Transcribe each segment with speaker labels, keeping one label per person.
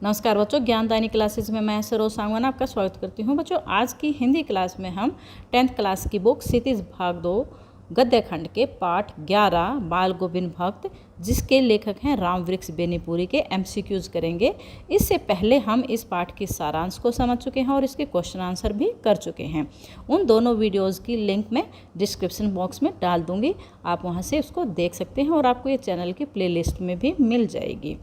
Speaker 1: नमस्कार बच्चों, ज्ञानदायिनी क्लासेस में मैं सरोज सांगवान आपका स्वागत करती हूँ। बच्चों, आज की हिंदी क्लास में हम 10th क्लास की बुक क्षितिज भाग 2 गद्य खंड के पाठ 11 बाल गोविंद भक्त, जिसके लेखक हैं रामवृक्ष बेनीपुरी, के MCQs करेंगे। इससे पहले हम इस पाठ के सारांश को समझ चुके हैं और इसके क्वेश्चन आंसर भी कर चुके हैं। उन दोनों वीडियोज़ की लिंक मैं डिस्क्रिप्शन बॉक्स में डाल दूँगी, आप वहाँ से उसको देख सकते हैं और आपको ये चैनल की प्लेलिस्ट में भी मिल जाएगी।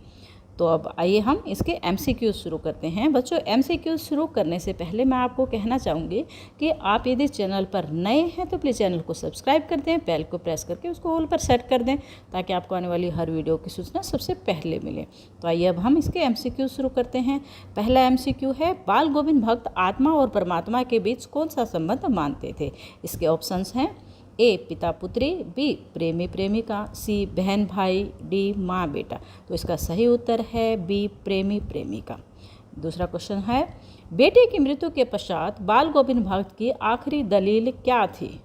Speaker 1: तो अब आइए हम इसके MCQ शुरू करते हैं। बच्चों, MCQ शुरू करने से पहले मैं आपको कहना चाहूँगी कि आप यदि चैनल पर नए हैं तो प्लीज़ चैनल को सब्सक्राइब कर दें, बेल को प्रेस करके उसको ऑल पर सेट कर दें ताकि आपको आने वाली हर वीडियो की सूचना सबसे पहले मिले। तो आइए अब हम इसके MCQ शुरू करते हैं। पहला MCQ है, बाल गोविंद भक्त आत्मा और परमात्मा के बीच कौन सा संबंध मानते थे? इसके ऑप्शंस हैं ए पिता पुत्री, बी प्रेमी प्रेमिका, सी बहन भाई, डी माँ बेटा। तो इसका सही उत्तर है बी प्रेमी प्रेमिका। दूसरा क्वेश्चन है, बेटे की मृत्यु के पश्चात बाल गोविंद भक्त की आखिरी दलील क्या थी?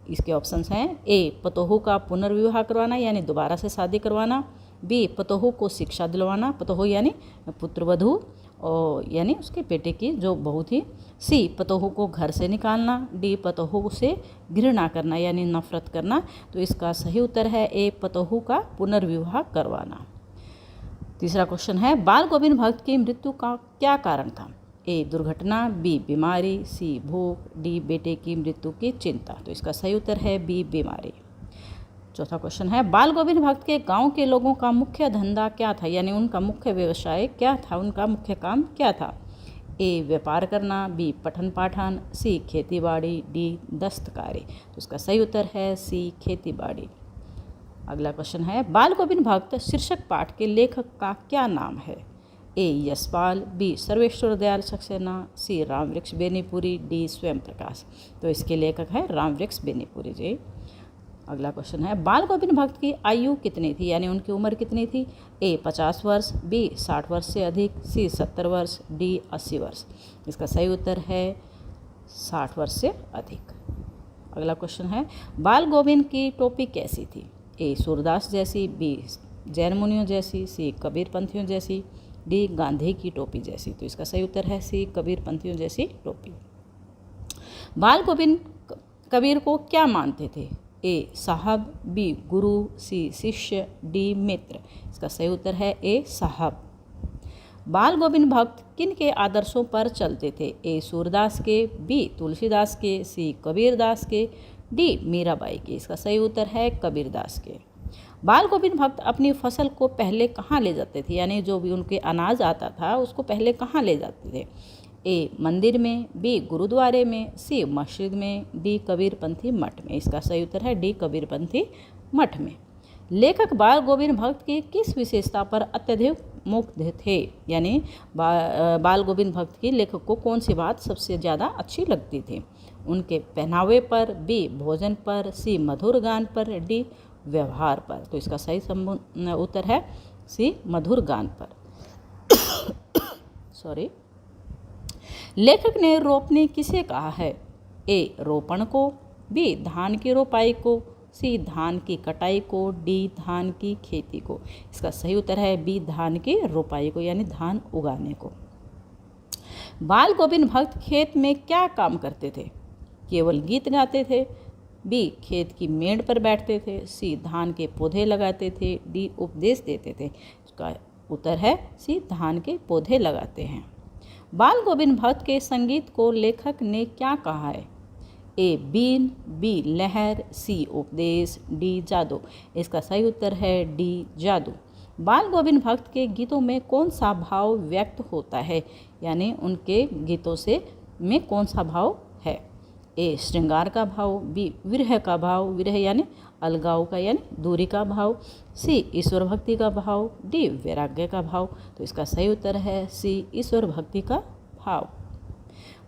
Speaker 1: इसके ऑप्शंस हैं ए पतोहू का पुनर्विवाह करवाना यानी दोबारा से शादी करवाना, बी पतोहू को शिक्षा दिलवाना, पतोहू यानी पुत्रवधू और यानी उसके बेटे की जो बहू थी, सी पतोहू को घर से निकालना, डी पतोहू से घृणा करना यानी नफरत करना। तो इसका सही उत्तर है ए पतोहू का पुनर्विवाह करवाना। तीसरा क्वेश्चन है, बाल गोविंद भक्त की मृत्यु का क्या कारण था? ए दुर्घटना, बी बीमारी, सी भूख, डी बेटे की मृत्यु की चिंता। तो इसका सही उत्तर है बी बीमारी। चौथा क्वेश्चन है, बाल गोविंद भक्त के गांव के लोगों का मुख्य धंधा क्या था यानी उनका मुख्य व्यवसाय क्या था, उनका मुख्य काम क्या था? ए व्यापार करना, बी पठन पाठन, सी खेती बाड़ी, डी दस्तकारी। तो इसका सही उत्तर है सी खेती बाड़ी। अगला क्वेश्चन है, बाल गोविंद भक्त शीर्षक पाठ के लेखक का क्या नाम है? ए यशपाल, बी सर्वेश्वर दयाल सक्सेना, सी रामवृक्ष बेनीपुरी, डी स्वयं प्रकाश। तो इसके लेखक है रामवृक्ष बेनीपुरी जी। अगला क्वेश्चन है, बाल गोविंद भक्त की आयु कितनी थी यानी उनकी उम्र कितनी थी? ए 50 वर्ष, बी 60 वर्ष से अधिक, सी 70 वर्ष, डी 80 वर्ष। इसका सही उत्तर है 60 वर्ष से अधिक। अगला क्वेश्चन है, बाल गोविंद की टोपी कैसी थी? ए सूरदास जैसी, बी जैन मुनियों जैसी, सी कबीर पंथियों जैसी, डी गांधी की टोपी जैसी। तो इसका सही उत्तर है सी कबीर पंथियों जैसी टोपी। बाल गोविंद कबीर को क्या मानते थे? ए साहब, बी गुरु, सी शिष्य, डी मित्र। इसका सही उत्तर है ए साहब। बाल गोविंद भक्त किन के आदर्शों पर चलते थे? ए सूरदास के, बी तुलसीदास के, सी कबीरदास के, डी मीराबाई के। इसका सही उत्तर है कबीरदास के। बाल गोविंद भक्त अपनी फसल को पहले कहाँ ले जाते थे यानी जो भी उनके अनाज आता था उसको पहले कहाँ ले जाते थे? ए मंदिर में, बी गुरुद्वारे में, सी मस्जिद में, डी कबीरपंथी मठ में। इसका सही उत्तर है डी कबीरपंथी मठ में। लेखक बाल गोविंद भक्त की किस विशेषता पर अत्यधिक मुग्ध थे यानी बाल गोविंद भक्त की लेखक को कौन सी बात सबसे ज़्यादा अच्छी लगती थी? उनके पहनावे पर, बी भोजन पर, सी मधुर गान पर, डी व्यवहार पर। तो इसका सही उत्तर है सी मधुर गान पर। सॉरी। लेखक ने रोपनी किसे कहा है? ए रोपण को, बी धान की रोपाई को, सी धान की कटाई को, डी धान की खेती को। इसका सही उत्तर है बी धान की रोपाई को यानी धान उगाने को। बाल गोविंद भक्त खेत में क्या काम करते थे? केवल गीत गाते थे, बी खेत की मेड़ पर बैठते थे, सी धान के पौधे लगाते थे, डी उपदेश देते थे। इसका उत्तर है सी धान के पौधे लगाते हैं। बाल गोविंद भक्त के संगीत को लेखक ने क्या कहा है? ए बीन, बी लहर, सी उपदेश, डी जादू। इसका सही उत्तर है डी जादू। बाल गोविंद भक्त के गीतों में कौन सा भाव व्यक्त होता है यानी उनके गीतों से में कौन सा भाव है? ए श्रृंगार का भाव, बी विरह का भाव, विरह यानी अलगाव का यानी दूरी का भाव, सी ईश्वर भक्ति का भाव, डी वैराग्य का भाव। तो इसका सही उत्तर है सी ईश्वर भक्ति का भाव।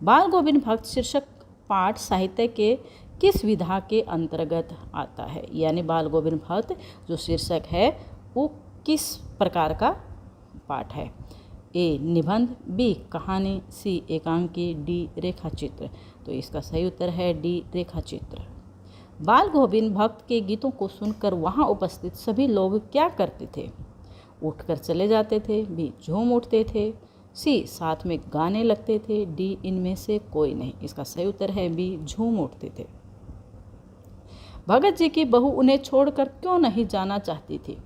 Speaker 1: बाल गोविंद भक्त शीर्षक पाठ साहित्य के किस विधा के अंतर्गत आता है यानी बाल गोविंद भक्त जो शीर्षक है वो किस प्रकार का पाठ है? ए निबंध, बी कहानी, सी एकांकी, डी रेखाचित्र। तो इसका सही उत्तर है डी रेखाचित्र। बाल गोविंद भक्त के गीतों को सुनकर वहाँ उपस्थित सभी लोग क्या करते थे? उठकर चले जाते थे, बी झूम उठते थे, सी साथ में गाने लगते थे, डी इनमें से कोई नहीं। इसका सही उत्तर है बी झूम उठते थे। भगत जी की बहू उन्हें छोड़कर क्यों नहीं जाना चाहती थी?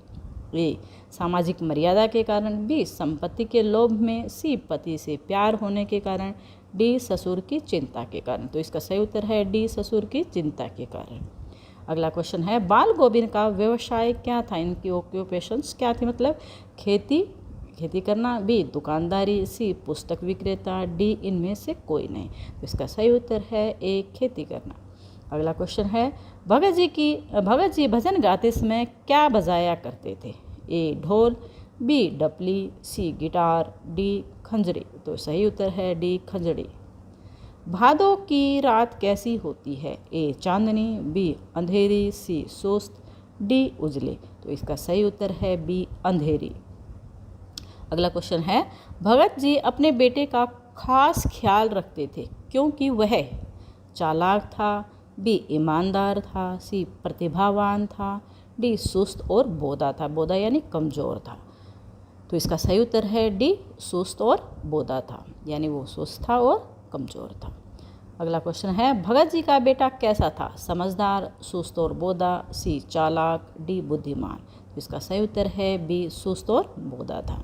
Speaker 1: ए सामाजिक मर्यादा के कारण, बी संपत्ति के लोभ में, सी पति से प्यार होने के कारण, डी ससुर की चिंता के कारण। तो इसका सही उत्तर है डी ससुर की चिंता के कारण। अगला क्वेश्चन है बाल गोविंद का व्यवसाय क्या था? इनकी ऑक्यूपेशंस क्या थी? मतलब खेती करना, बी दुकानदारी, सी पुस्तक विक्रेता, डी इनमें से कोई नहीं। तो इसका सही उत्तर है ए खेती करना। अगला क्वेश्चन है भगत जी भजन गाते समय क्या बजाया करते थे? ए ढोल, बी डपली, सी गिटार, डी खंजरी। तो सही उत्तर है डी खंजरी। भादों की रात कैसी होती है? ए चांदनी, बी अंधेरी, सी सुस्त, डी उजले। तो इसका सही उत्तर है बी अंधेरी। अगला क्वेश्चन है भगत जी अपने बेटे का खास ख्याल रखते थे क्योंकि वह चालाक था, बी ईमानदार था, सी प्रतिभावान था, डी सुस्त और बोधा था। बोधा यानी कमज़ोर था। तो इसका सही उत्तर है डी सुस्त और बोधा था, यानी वो सुस्त था और कमज़ोर था। अगला क्वेश्चन है भगत जी का बेटा कैसा था? समझदार, सुस्त और बोधा, सी चालाक, डी बुद्धिमान। तो इसका सही उत्तर है बी सुस्त और बोधा था।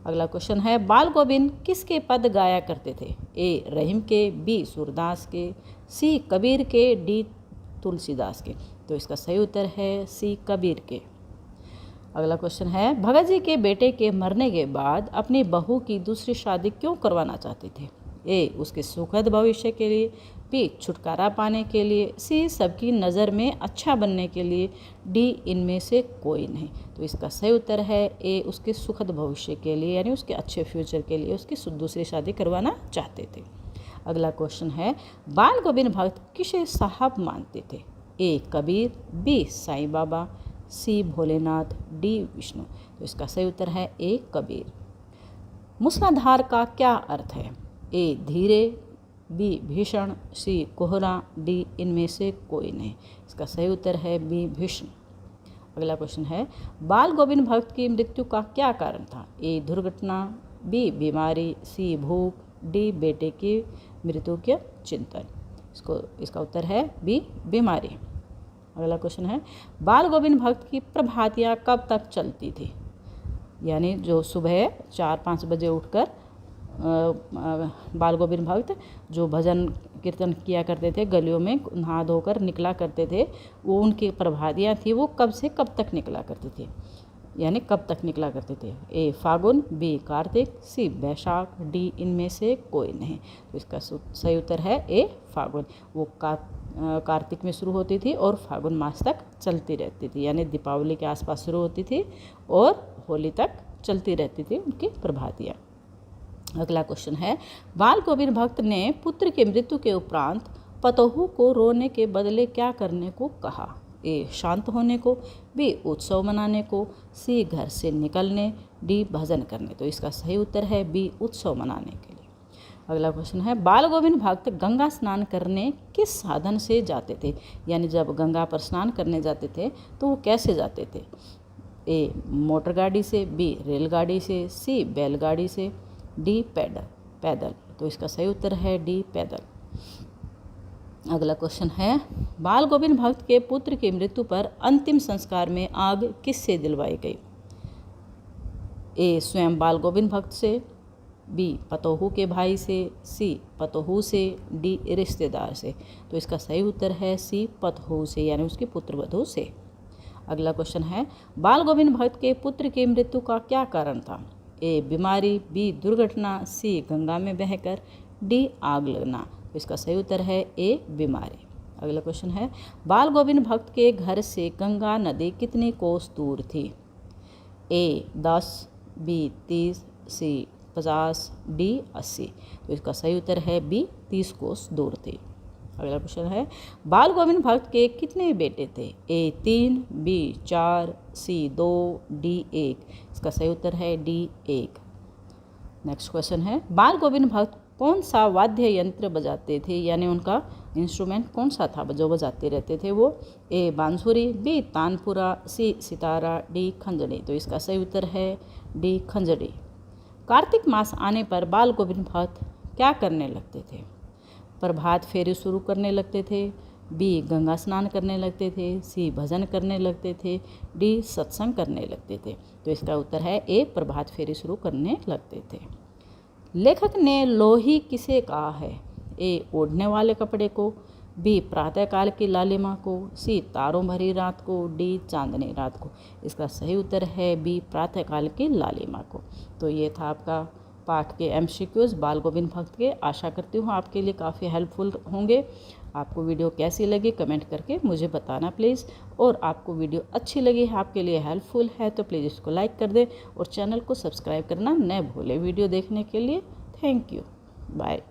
Speaker 1: अगला क्वेश्चन है बाल गोविंद किसके पद गाया करते थे? ए रहीम के, बी सूरदास के, सी कबीर के, डी तुलसीदास के। तो इसका सही उत्तर है सी कबीर के। अगला क्वेश्चन है भगत जी के बेटे के मरने के बाद अपनी बहू की दूसरी शादी क्यों करवाना चाहते थे? ए उसके सुखद भविष्य के लिए, बी छुटकारा पाने के लिए, सी सबकी नज़र में अच्छा बनने के लिए, डी इनमें से कोई नहीं। तो इसका सही उत्तर है ए उसके सुखद भविष्य के लिए, यानी उसके अच्छे फ्यूचर के लिए उसकी दूसरी शादी करवाना चाहते थे। अगला क्वेश्चन है बाल गोविंद भक्त किसे साहब मानते थे? ए कबीर, बी साईं बाबा, सी भोलेनाथ, डी विष्णु। तो इसका सही उत्तर है ए कबीर। मूसलाधार का क्या अर्थ है? ए धीरे, बी भीषण, सी कोहरा, डी इनमें से कोई नहीं। इसका सही उत्तर है बी भीषण। अगला क्वेश्चन है बाल गोविंद भक्त की मृत्यु का क्या कारण था? ए दुर्घटना, बी बीमारी, सी भूख, डी बेटे की मृत्यु के चिंतन। इसका उत्तर है बी बीमारी। अगला क्वेश्चन है बाल गोविंद भक्त की प्रभातियाँ कब तक चलती थी? यानी जो सुबह 4-5 बजे उठकर बाल गोविंद भक्त जो भजन कीर्तन किया करते थे, गलियों में नहा धोकर निकला करते थे, वो उनकी प्रभातियाँ थी वो कब से कब तक निकला करती थी, यानी कब तक निकला करते थे? ए फागुन, बी कार्तिक, सी बैसाख, डी इनमें से कोई नहीं। तो इसका सही उत्तर है ए फागुन। वो कार्तिक में शुरू होती थी और फागुन मास तक चलती रहती थी, यानी दीपावली के आसपास शुरू होती थी और होली तक चलती रहती थी उनकी प्रभातियाँ। अगला क्वेश्चन है बाल गोविंद भक्त ने पुत्र की मृत्यु के उपरांत पतोहू को रोने के बदले क्या करने को कहा? ए शांत होने को, बी उत्सव मनाने को, सी घर से निकलने, डी भजन करने। तो इसका सही उत्तर है बी उत्सव मनाने के लिए। अगला क्वेश्चन है बाल गोविंद भक्त गंगा स्नान करने किस साधन से जाते थे? यानी जब गंगा पर स्नान करने जाते थे तो वो कैसे जाते थे? ए मोटर गाड़ी से, बी रेलगाड़ी से, सी बैलगाड़ी से, डी पैदल। तो इसका सही उत्तर है डी पैदल। अगला क्वेश्चन है बाल गोविंद भक्त के पुत्र की मृत्यु पर अंतिम संस्कार में आग किससे दिलवाई गई? ए स्वयं बाल गोविंद भक्त से, बी पतोहू के भाई से, सी पतोहू से, डी रिश्तेदार से। तो इसका सही उत्तर है सी पतोहू से, यानी उसकी पुत्रवधू से। अगला क्वेश्चन है बाल गोविंद भक्त के पुत्र की मृत्यु का क्या कारण था? ए बीमारी, बी दुर्घटना, सी गंगा में बहकर, डी आग लगना। तो इसका सही उत्तर है ए बीमारी। अगला क्वेश्चन है बाल गोविंद भक्त के घर से गंगा नदी कितनी कोस दूर थी? ए 10, बी 30, सी 50, डी 80। तो इसका सही उत्तर है बी 30 कोस दूर थी। अगला क्वेश्चन है बाल गोविंद भक्त के कितने बेटे थे? ए 3, बी 4, सी 2, डी 1। इसका सही उत्तर है डी 1। नेक्स्ट क्वेश्चन है बाल गोविंद भक्त कौन सा वाद्य यंत्र बजाते थे, यानी उनका इंस्ट्रूमेंट कौन सा था जो बजाते रहते थे वो? ए बांसुरी, बी तानपुरा, सी सितारा, डी खंजड़ी। तो इसका सही उत्तर है डी खंजड़ी। कार्तिक मास आने पर बाल गोविंद भक्त क्या करने लगते थे? प्रभात फेरी शुरू करने लगते थे, बी गंगा स्नान करने लगते थे, सी भजन करने लगते थे, डी सत्संग करने लगते थे। तो इसका उत्तर है ए प्रभात फेरी शुरू करने लगते थे। लेखक ने लोही किसे कहा है? ए ओढ़ने वाले कपड़े को, बी प्रातःकाल की लालिमा को, सी तारों भरी रात को, डी चांदनी रात को। इसका सही उत्तर है बी प्रातःकाल की लालिमा को। तो ये था आपका पाठ के MCQs बाल गोविंद भक्त के। आशा करती हूँ आपके लिए काफ़ी हेल्पफुल होंगे। आपको वीडियो कैसी लगी कमेंट करके मुझे बताना प्लीज़। और आपको वीडियो अच्छी लगी है, आपके लिए हेल्पफुल है, तो प्लीज़ इसको लाइक कर दें और चैनल को सब्सक्राइब करना न भूलें। वीडियो देखने के लिए थैंक यू। बाय।